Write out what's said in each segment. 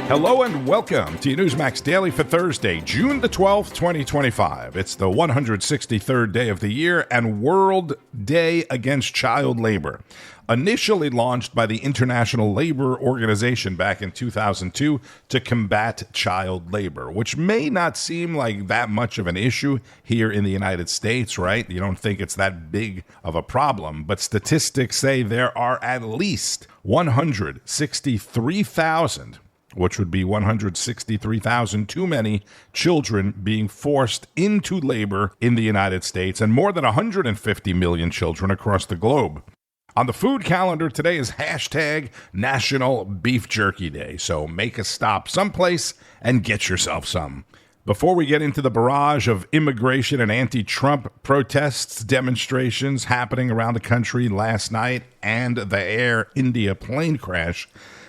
Hello and welcome to Newsmax Daily for Thursday, June the 12th, 2025. It's the 163rd day of the year and World Day Against Child Labor. Initially launched by the International Labor Organization back in 2002 to combat child labor, which may not seem like that much of an issue here in the United States, right? You don't think it's that big of a problem, but statistics say there are at least 163,000, which would be 163,000 too many children being forced into labor in the United States, and more than 150 million children across the globe. On the food calendar today is hashtag National Beef Jerky Day, so make a stop someplace and get yourself some. Before we get into the barrage of immigration and anti-Trump protests, demonstrations happening around the country last night, and the Air India plane crash,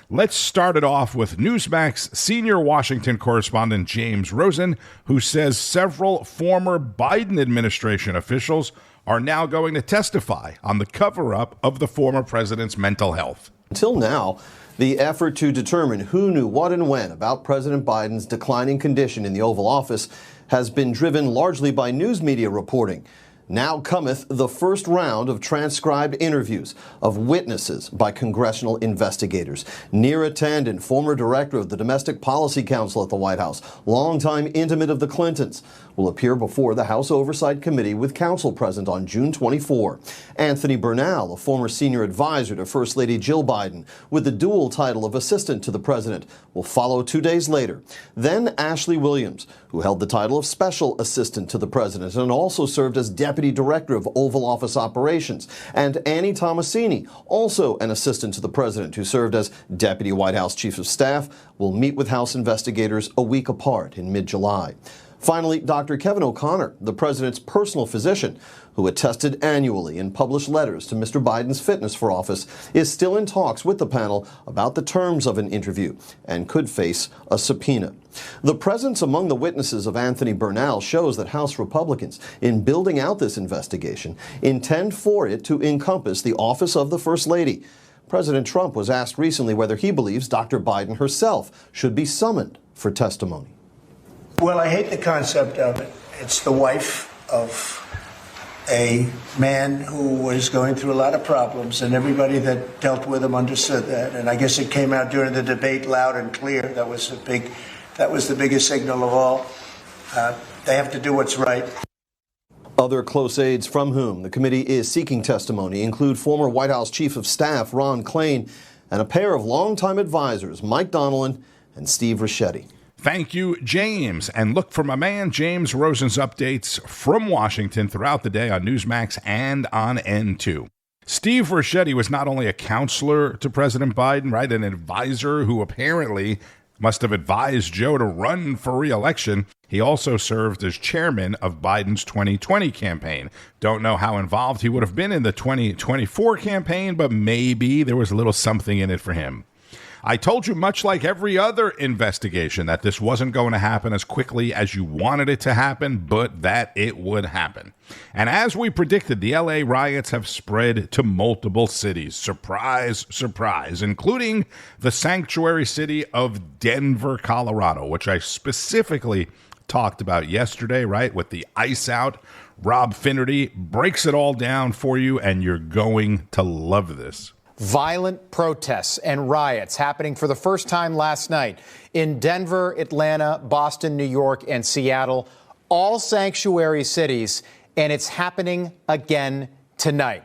let's start it off with Newsmax senior Washington correspondent James Rosen, who says several former Biden administration officials are now going to testify on the cover-up of the former president's mental health. Until now, the effort to determine who knew what and when about President Biden's declining condition in the Oval Office has been driven largely by news media reporting. Now cometh the first round of transcribed interviews of witnesses by congressional investigators. Near attendant, former director of the Domestic Policy Council at the White House, longtime intimate of the Clintons, will appear before the House Oversight Committee with counsel present on June 24. Anthony Bernal, a former senior advisor to First Lady Jill Biden, with the dual title of assistant to the president, will follow 2 days later. Then Ashley Williams, who held the title of special assistant to the president and also served as deputy director of Oval Office operations, and Annie Tomasini, also an assistant to the president who served as deputy White House chief of staff, will meet with House investigators a week apart in mid-July. Finally, Dr. Kevin O'Connor, the president's personal physician, who attested annually in published letters to Mr. Biden's fitness for office, is still in talks with the panel about the terms of an interview and could face a subpoena. The presence among the witnesses of Anthony Bernal shows that House Republicans, in building out this investigation, intend for it to encompass the office of the First Lady. President Trump was asked recently whether he believes Dr. Biden herself should be summoned for testimony. Well, I hate the concept of it. It's the wife of a man who was going through a lot of problems, and everybody that dealt with him understood that. And I guess it came out during the debate loud and clear. That was the biggest signal of all. They have to do what's right. Other close aides from whom the committee is seeking testimony include former White House Chief of Staff Ron Klain and a pair of longtime advisors, Mike Donilon and Steve Ricchetti. Thank you, James. And look for my man James Rosen's updates from Washington throughout the day on Newsmax and on N2. Steve Ricchetti was not only a counselor to President Biden, right, an advisor who apparently must have advised Joe to run for re-election. He also served as chairman of Biden's 2020 campaign. Don't know how involved he would have been in the 2024 campaign, but maybe there was a little something in it for him. I told you, much like every other investigation, that this wasn't going to happen as quickly as you wanted it to happen, but that it would happen. And as we predicted, the LA riots have spread to multiple cities. Surprise, surprise, including the sanctuary city of Denver, Colorado, which I specifically talked about yesterday, right, with the ice out. Rob Finnerty breaks it all down for you, and you're going to love this. Violent protests and riots happening for the first time last night in Denver, Atlanta, Boston, New York, and Seattle, all sanctuary cities, and it's happening again tonight.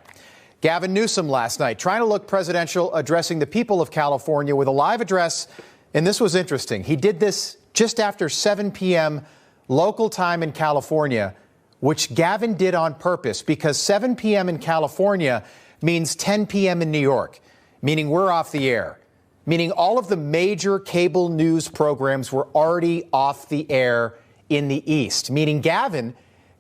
Gavin Newsom last night trying to look presidential, addressing the people of California with a live address, and this was interesting. He did this just after 7 p.m. local time in California, which Gavin did on purpose because 7 p.m. in California means 10 p.m. in New York, meaning we're off the air, meaning all of the major cable news programs were already off the air in the East, meaning Gavin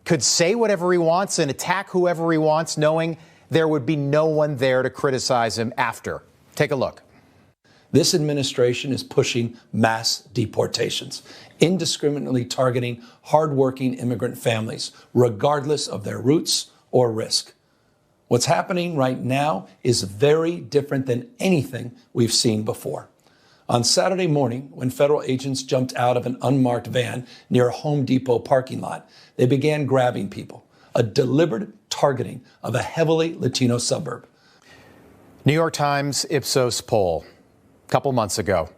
could say whatever he wants and attack whoever he wants, knowing there would be no one there to criticize him after. Take a look. This administration is pushing mass deportations, indiscriminately targeting hardworking immigrant families, regardless of their roots or risk. What's happening right now is very different than anything we've seen before. On Saturday morning, when federal agents jumped out of an unmarked van near a Home Depot parking lot, they began grabbing people, a deliberate targeting of a heavily Latino suburb. New York Times Ipsos poll a couple months ago.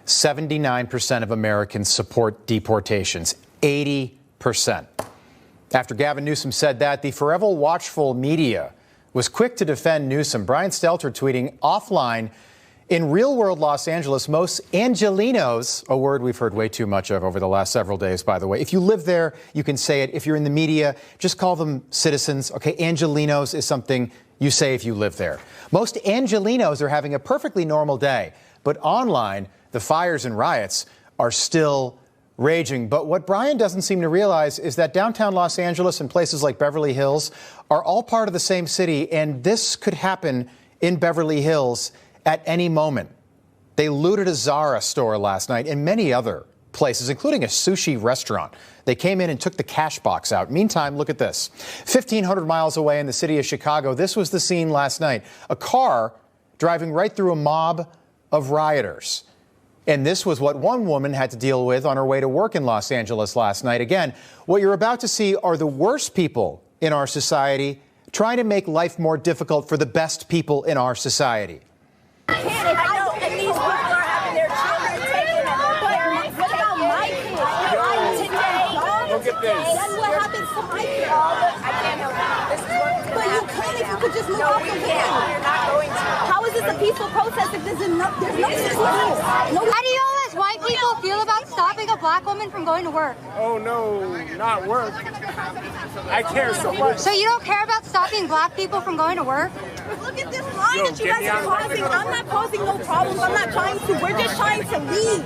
79% of Americans support deportations. 80%. After Gavin Newsom said that, the forever watchful media was quick to defend Newsom. Brian Stelter tweeting offline, in real-world Los Angeles, most Angelinos, a word we've heard way too much of over the last several days, by the way. If you live there, you can say it. If you're in the media, just call them citizens. Okay, Angelinos is something you say if you live there. Most Angelinos are having a perfectly normal day, but online, the fires and riots are still raging. But what Brian doesn't seem to realize is that downtown Los Angeles and places like Beverly Hills are all part of the same city, and this could happen in Beverly Hills at any moment. They looted a Zara store last night and many other places, including a sushi restaurant. They came in and took the cash box out. Meantime, look at this. 1,500 miles away in the city of Chicago, this was the scene last night. A car driving right through a mob of rioters. And this was what one woman had to deal with on her way to work in Los Angeles last night. Again, what you're about to see are the worst people in our society trying to make life more difficult for the best people in our society. I know, and these people are having their children taken, but what about my kids? Look at this. That's what happens to my kids. I can't help it. This is what but you can if you could just move off the way. We're not going to. How is this a peaceful protest if there's nothing to do? How do you all as white people feel about stopping a black woman from going to work? Oh no, not work. I care so much. So you don't care about stopping black people from going to work? Look at this line that you guys are causing. I'm not causing no problems. I'm not trying to. We're just trying to leave.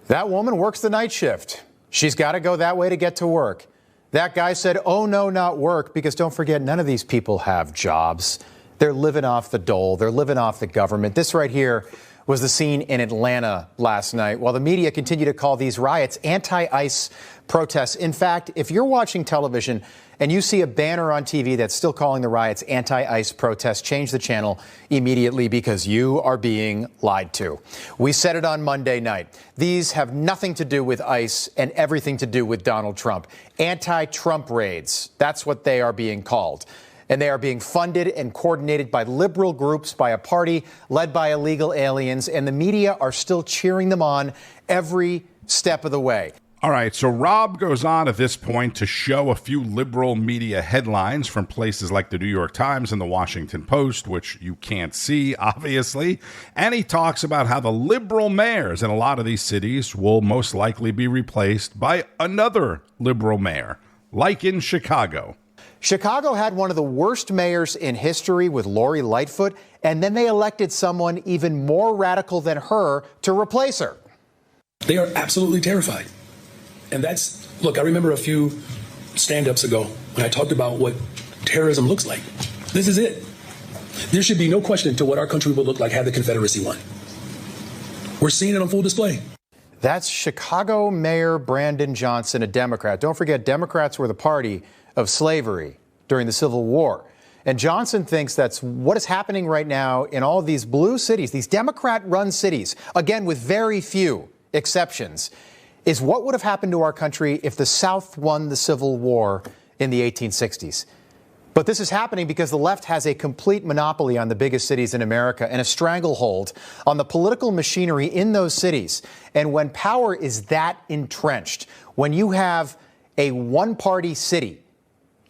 That woman works the night shift. She's got to go that way to get to work. That guy said, oh, no, not work, because don't forget, none of these people have jobs. They're living off the dole. They're living off the government. This right here was the scene in Atlanta last night, while the media continue to call these riots anti-ICE protests. In fact, if you're watching television and you see a banner on TV that's still calling the riots anti-ICE protests, change the channel immediately, because you are being lied to. We said it on Monday night. These have nothing to do with ICE and everything to do with Donald Trump. Anti-Trump raids, that's what they are being called. And they are being funded and coordinated by liberal groups, by a party led by illegal aliens, and the media are still cheering them on every step of the way. All right, so Rob goes on at this point to show a few liberal media headlines from places like the New York Times and the Washington Post, which you can't see, obviously. And he talks about how the liberal mayors in a lot of these cities will most likely be replaced by another liberal mayor, like in Chicago. Chicago had one of the worst mayors in history with Lori Lightfoot, and then they elected someone even more radical than her to replace her. They are absolutely terrified. And look, I remember a few stand-ups ago when I talked about what terrorism looks like. This is it. There should be no question to what our country would look like had the Confederacy won. We're seeing it on full display. That's Chicago Mayor Brandon Johnson, a Democrat. Don't forget, Democrats were the party of slavery during the Civil War. And Johnson thinks that's what is happening right now in all of these blue cities, these Democrat-run cities, again, with very few exceptions, is what would have happened to our country if the South won the Civil War in the 1860s. But this is happening because the left has a complete monopoly on the biggest cities in America and a stranglehold on the political machinery in those cities. And when power is that entrenched, when you have a one-party city,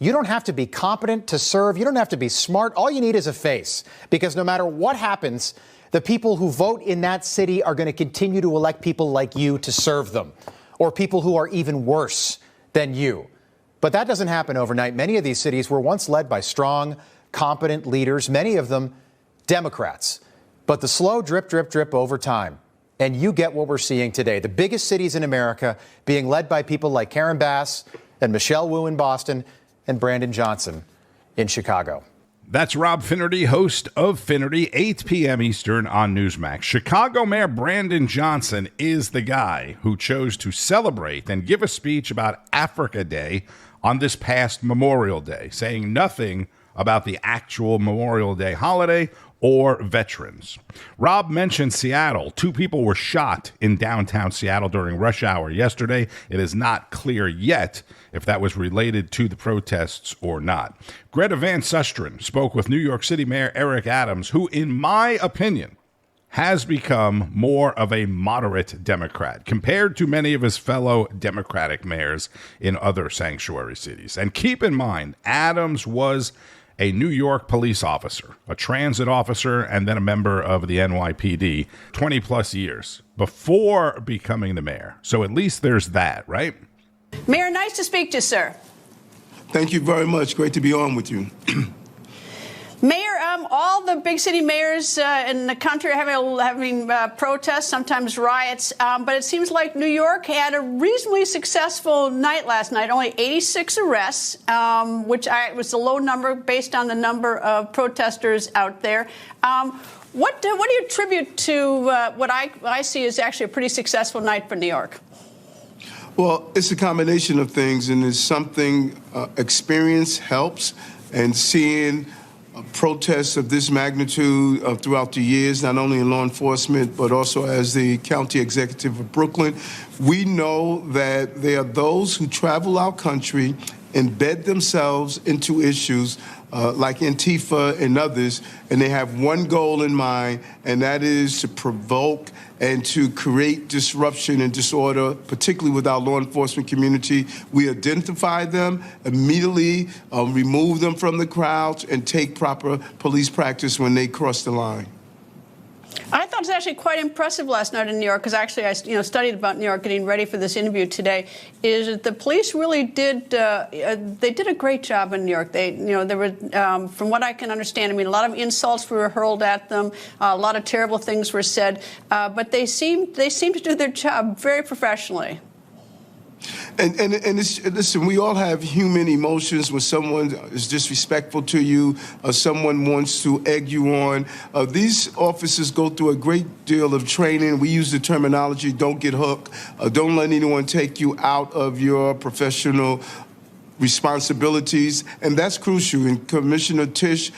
you don't have to be competent to serve. You don't have to be smart. All you need is a face, because no matter what happens, the people who vote in that city are going to continue to elect people like you to serve them, or people who are even worse than you. But that doesn't happen overnight. Many of these cities were once led by strong, competent leaders, many of them Democrats. But the slow drip, drip, drip over time, and you get what we're seeing today. The biggest cities in America being led by people like Karen Bass and Michelle Wu in Boston and Brandon Johnson in Chicago. That's Rob Finnerty, host of Finnerty, 8 p.m. Eastern on Newsmax. Chicago Mayor Brandon Johnson is the guy who chose to celebrate and give a speech about Africa Day on this past Memorial Day, saying nothing about the actual Memorial Day holiday or veterans. Rob mentioned Seattle. 2 people were shot in downtown Seattle during rush hour yesterday. It is not clear yet if that was related to the protests or not. Greta Van Susteren spoke with New York City Mayor Eric Adams, who, in my opinion, has become more of a moderate Democrat compared to many of his fellow Democratic mayors in other sanctuary cities. And keep in mind, Adams was a New York police officer, a transit officer, and then a member of the NYPD 20 plus years before becoming the mayor. So at least there's that, right? Mayor, nice to speak to you, sir. Thank you very much. Great to be on with you. Mayor, all the big city mayors in the country are having protests, sometimes riots, but it seems like New York had a reasonably successful night last night, only 86 arrests, which was a low number based on the number of protesters out there. What do you attribute to what I see as actually a pretty successful night for New York? Well, it's a combination of things, and it's something experience helps, and seeing protests of this magnitude throughout the years, not only in law enforcement, but also as the county executive of Brooklyn. We know that there are those who travel our country, embed themselves into issues like Antifa and others, and they have one goal in mind, and that is to provoke and to create disruption and disorder, particularly with our law enforcement community. We identify them, immediately remove them from the crowds, and take proper police practice when they cross the line. I thought it was actually quite impressive last night in New York, because actually I studied about New York getting ready for this interview today, is that the police really did they did a great job in New York. There were, from what I can understand, a lot of insults were hurled at them, a lot of terrible things were said, but they seemed to do their job very professionally. And listen, we all have human emotions when someone is disrespectful to you, or someone wants to egg you on. These officers go through a great deal of training. We use the terminology, don't get hooked. Don't let anyone take you out of your professional responsibilities, and that's crucial. And Commissioner Tisch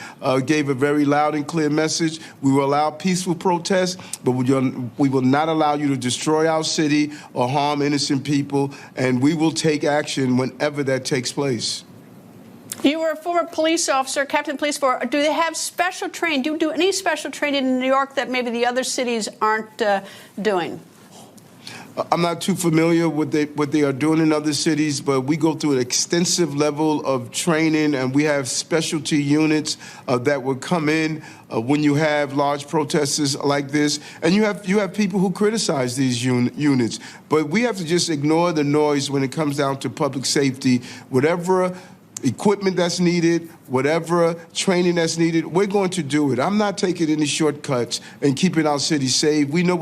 gave a very loud and clear message. We will allow peaceful protests, but we will not allow you to destroy our city or harm innocent people, and we will take action whenever that takes place. You were a former police officer, Captain Police Force. Do they have special training? Do you do any special training in New York that maybe the other cities aren't doing? I'm not too familiar with what they are doing in other cities, but we go through an extensive level of training, and we have specialty units that will come in when you have large protesters like this. And you have people who criticize these units, but we have to just ignore the noise when it comes down to public safety. Whatever equipment that's needed, whatever training that's needed, we're going to do it. I'm not taking any shortcuts and keeping our city safe. We know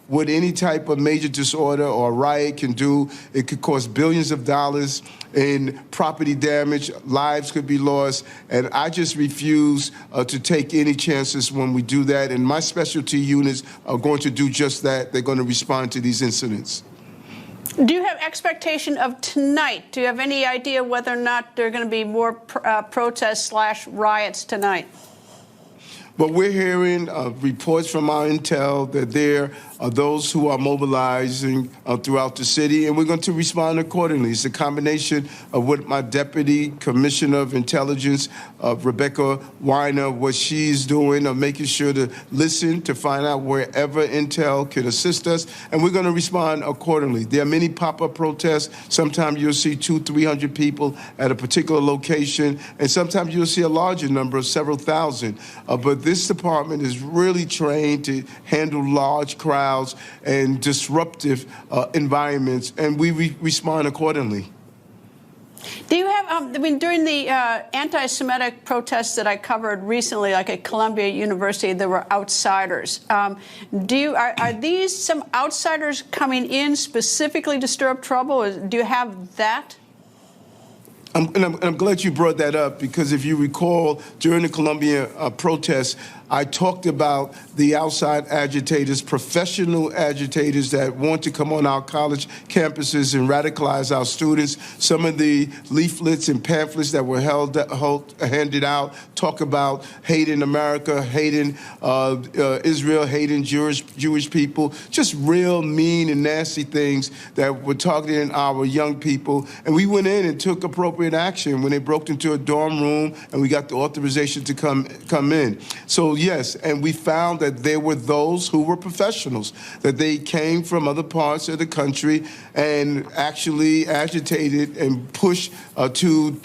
what any type of major disorder or riot can do. It could cost billions of dollars in property damage, lives could be lost, and I just refuse to take any chances when we do that, and my specialty units are going to do just that. They're going to respond to these incidents. Do you have expectation of tonight? Do you have any idea whether or not there are going to be more protests/riots tonight? But we're hearing reports from our intel that there are those who are mobilizing throughout the city, and we're going to respond accordingly. It's a combination of what my Deputy Commissioner of Intelligence, Rebecca Weiner, what she's doing, of making sure to listen, to find out wherever intel can assist us, and we're going to respond accordingly. There are many pop-up protests. Sometimes you'll see 200-300 people at a particular location, and sometimes you'll see a larger number of several thousand. But this department is really trained to handle large crowds and disruptive environments, and we respond accordingly. Do you have, during the anti-Semitic protests that I covered recently, like at Columbia University, there were outsiders. Are these some outsiders coming in specifically to stir up trouble? Do you have that? I'm glad you brought that up, because if you recall, during the Columbia protests, I talked about the outside agitators, professional agitators that want to come on our college campuses and radicalize our students. Some of the leaflets and pamphlets that were handed out talk about hating America, hating Israel, hating Jewish people, just real mean and nasty things that were targeting our young people. And we went in and took appropriate action when they broke into a dorm room and we got the authorization to come in. So yes, and we found that there were those who were professionals, that they came from other parts of the country and actually agitated and pushed to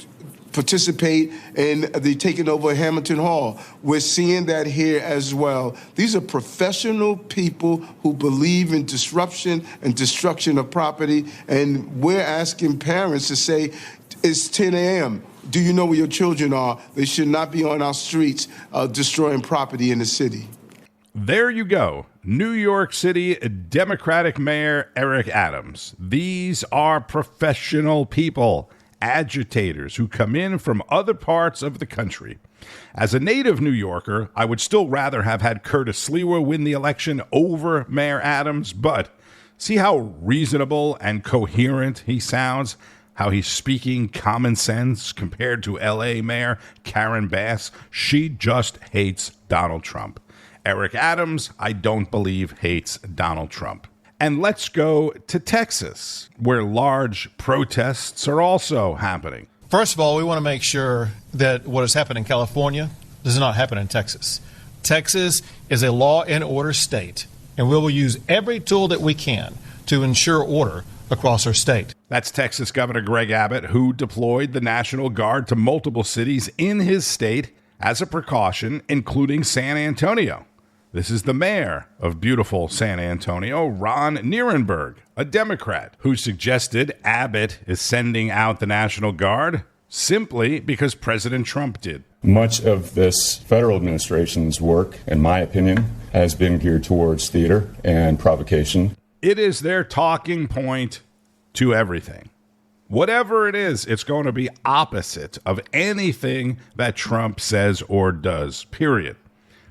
participate in the taking over Hamilton Hall. We're seeing that here as well. These are professional people who believe in disruption and destruction of property, and we're asking parents to say, it's 10 a.m. Do you know where your children are? They should not be on our streets destroying property in the city. There you go. New York City Democratic Mayor Eric Adams. These are professional people, agitators who come in from other parts of the country. As a native New Yorker, I would still rather have had Curtis Sliwa win the election over Mayor Adams, but see how reasonable and coherent he sounds? How he's speaking common sense compared to L.A. Mayor Karen Bass. She just hates Donald Trump. Eric Adams, I don't believe, hates Donald Trump. And let's go to Texas, where large protests are also happening. First of all, we want to make sure that what has happened in California does not happen in Texas. Texas is a law and order state, and we will use every tool that we can to ensure order across our state. That's Texas Governor Greg Abbott, who deployed the National Guard to multiple cities in his state as a precaution, including San Antonio. This is the mayor of beautiful San Antonio, Ron Nierenberg, a Democrat, who suggested Abbott is sending out the National Guard simply because President Trump did. Much of this federal administration's work, in my opinion, has been geared towards theater and provocation. It is their talking point to everything. Whatever it is, it's going to be opposite of anything that Trump says or does, period.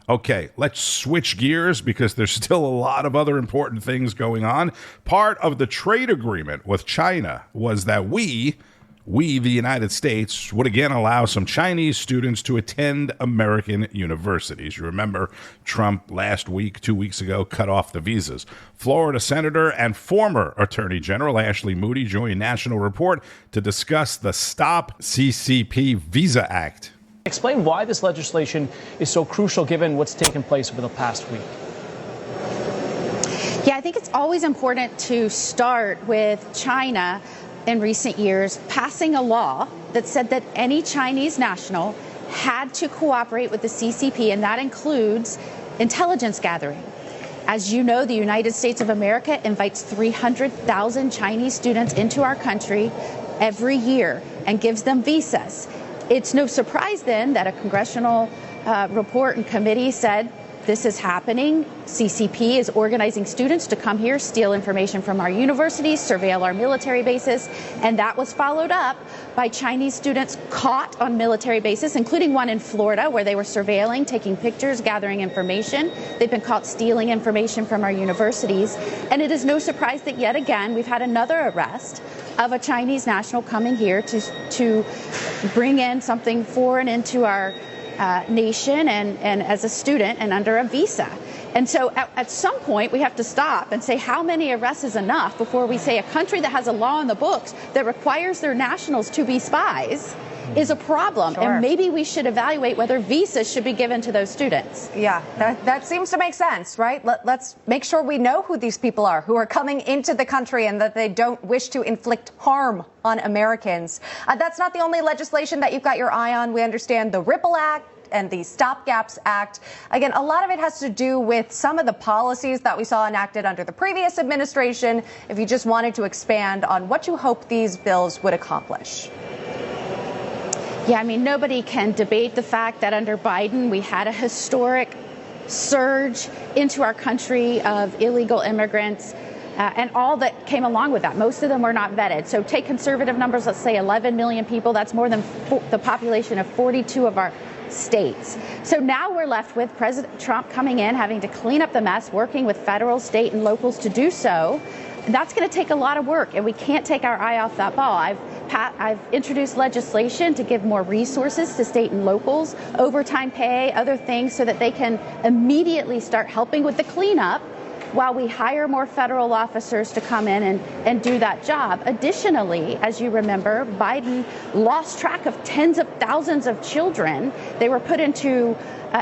Okay, let's switch gears because there's still a lot of other important things going on. Part of the trade agreement with China was that we, the United States, would again allow some Chinese students to attend American universities. You remember Trump last week, 2 weeks ago, cut off the visas. Florida Senator and former Attorney General Ashley Moody joined National Report to discuss the Stop CCP Visa Act. Explain why this legislation is so crucial given what's taken place over the past week. Yeah, I think it's always important to start with China in recent years passing a law that said that any Chinese national had to cooperate with the CCP, and that includes intelligence gathering. As you know, the United States of America invites 300,000 Chinese students into our country every year and gives them visas. It's no surprise then that a congressional report and committee said this is happening. CCP is organizing students to come here, steal information from our universities, surveil our military bases, and that was followed up by Chinese students caught on military bases, including one in Florida where they were surveilling, taking pictures, gathering information. They've been caught stealing information from our universities, and it is no surprise that yet again we've had another arrest of a Chinese national coming here to bring in something foreign into our nation and as a student and under a visa. And so at some point we have to stop and say how many arrests is enough before we say a country that has a law in the books that requires their nationals to be spies is a problem. Sure. And maybe we should evaluate whether visas should be given to those students. Yeah, that seems to make sense, right? Let's make sure we know who these people are who are coming into the country and that they don't wish to inflict harm on Americans. That's not the only legislation that you've got your eye on. We understand the Ripple Act and the Stop Gaps Act. Again, a lot of it has to do with some of the policies that we saw enacted under the previous administration. If you just wanted to expand on what you hope these bills would accomplish. Yeah, I mean, nobody can debate the fact that under Biden, we had a historic surge into our country of illegal immigrants and all that came along with that. Most of them were not vetted. So take conservative numbers, let's say 11 million people. That's more than the population of 42 of our states. So now we're left with President Trump coming in, having to clean up the mess, working with federal, state, and locals to do so. That's going to take a lot of work, and we can't take our eye off that ball. I've introduced legislation to give more resources to state and locals, overtime pay, other things, so that they can immediately start helping with the cleanup while we hire more federal officers to come in and do that job. Additionally, as you remember, Biden lost track of tens of thousands of children. They were put into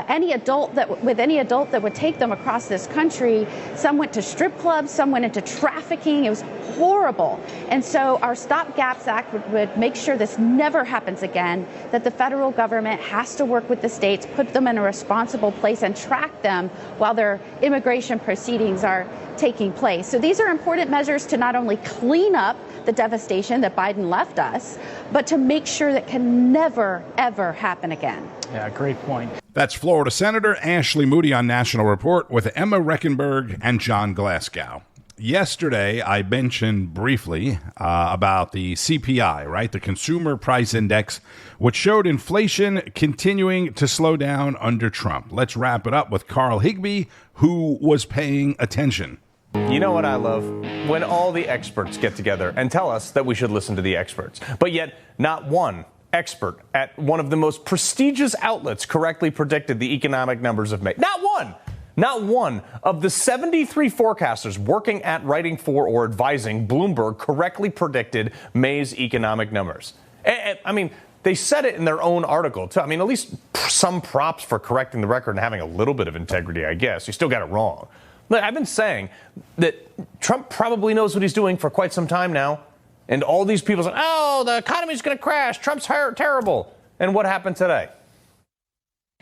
any adult that would take them across this country. Some went to strip clubs, some went into trafficking. It was horrible. And so our Stop Gaps Act would make sure this never happens again, that the federal government has to work with the states, put them in a responsible place, and track them while their immigration proceedings are taking place. So these are important measures to not only clean up the devastation that Biden left us, but to make sure that can never, ever happen again. Yeah, great point. That's Florida Senator Ashley Moody on National Report with Emma Reckenberg and John Glasgow. Yesterday, I mentioned briefly about the CPI, right? The Consumer Price Index, which showed inflation continuing to slow down under Trump. Let's wrap it up with Carl Higbie, who was paying attention. You know what I love? When all the experts get together and tell us that we should listen to the experts. But yet, not one expert at one of the most prestigious outlets correctly predicted the economic numbers of May. Not one! Not one of the 73 forecasters working at, writing for, or advising Bloomberg correctly predicted May's economic numbers. I mean, they said it in their own article, too. I mean, at least some props for correcting the record and having a little bit of integrity, I guess. You still got it wrong. Look, I've been saying that Trump probably knows what he's doing for quite some time now. And all these people say, oh, the economy's going to crash. Trump's terrible. And what happened today?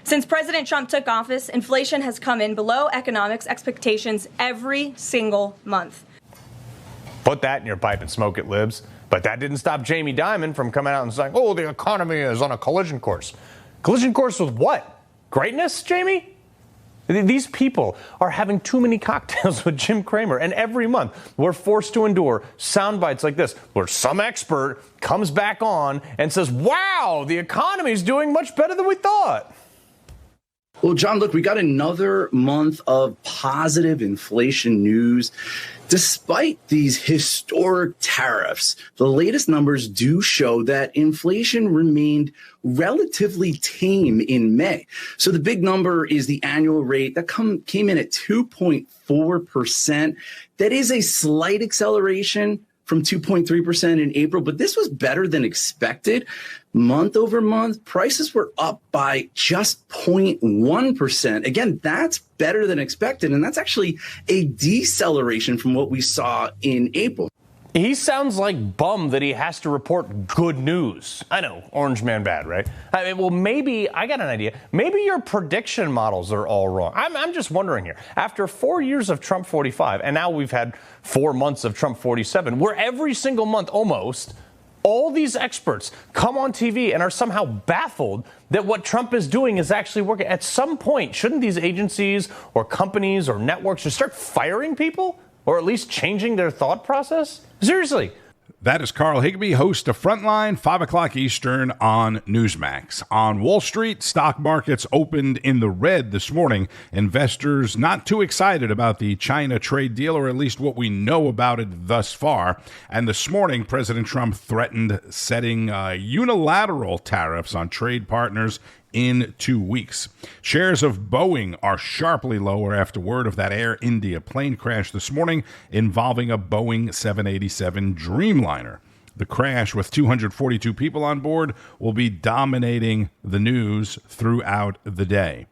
Since President Trump took office, inflation has come in below economics expectations every single month. Put that in your pipe and smoke it, libs. But that didn't stop Jamie Dimon from coming out and saying, oh, the economy is on a collision course. Collision course with what? Greatness, Jamie? These people are having too many cocktails with Jim Cramer, and every month we're forced to endure sound bites like this, where some expert comes back on and says, wow, the economy's doing much better than we thought. Well, John, look, we got another month of positive inflation news. Despite these historic tariffs, the latest numbers do show that inflation remained relatively tame in May. So the big number is the annual rate that came in at 2.4%. That is a slight acceleration from 2.3% in April, but this was better than expected. Month over month, prices were up by just 0.1%. Again, that's better than expected, and that's actually a deceleration from what we saw in April. He sounds like bummed that he has to report good news. I know, orange man bad, right? I mean, well, maybe, I got an idea. Maybe your prediction models are all wrong. I'm just wondering here. After 4 years of Trump 45, and now we've had 4 months of Trump 47, where every single month almost, all these experts come on TV and are somehow baffled that what Trump is doing is actually working. At some point, shouldn't these agencies or companies or networks just start firing people? Or at least changing their thought process? Seriously. That is Carl Higbie, host of Frontline, 5 o'clock Eastern on Newsmax. On Wall Street, stock markets opened in the red this morning. Investors not too excited about the China trade deal, or at least what we know about it thus far. And this morning, President Trump threatened setting unilateral tariffs on trade partners in 2 weeks. Shares of Boeing are sharply lower after word of that Air India plane crash this morning involving a Boeing 787 Dreamliner. The crash, with 242 people on board, will be dominating the news throughout the day.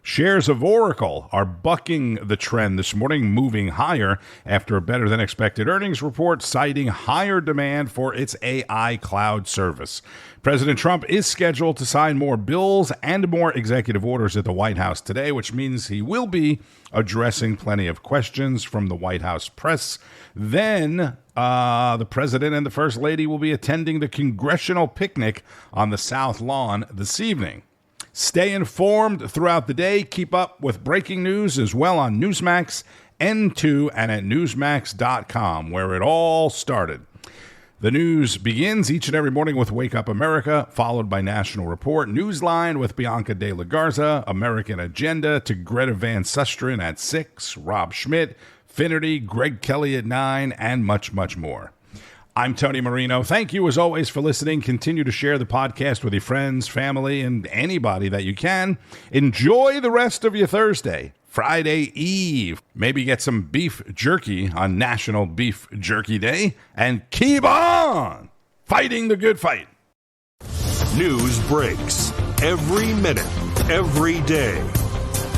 Shares of Oracle are bucking the trend this morning, moving higher after a better-than-expected earnings report, citing higher demand for its AI cloud service. President Trump is scheduled to sign more bills and more executive orders at the White House today, which means he will be addressing plenty of questions from the White House press. Then the president and the first lady will be attending the congressional picnic on the South Lawn this evening. Stay informed throughout the day. Keep up with breaking news as well on Newsmax, N2, and at NEWSMAXDaily, where it all started. The news begins each and every morning with Wake Up America, followed by National Report, Newsline with Bianca De La Garza, American Agenda to Greta Van Susteren at 6, Rob Schmidt, Finnerty, Greg Kelly at 9, and much, much more. I'm Tony Marino. Thank you, as always, for listening. Continue to share the podcast with your friends, family, and anybody that you can. Enjoy the rest of your Thursday. Friday Eve. Maybe get some beef jerky on National Beef Jerky Day. And keep on fighting the good fight. News breaks every minute, every day.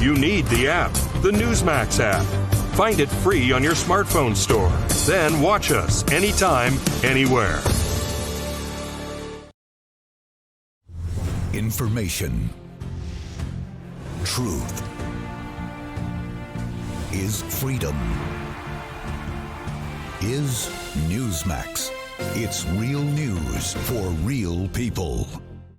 You need the app, the Newsmax app. Find it free on your smartphone store. Then watch us anytime, anywhere. Information. Truth. Is freedom. Is Newsmax. It's real news for real people.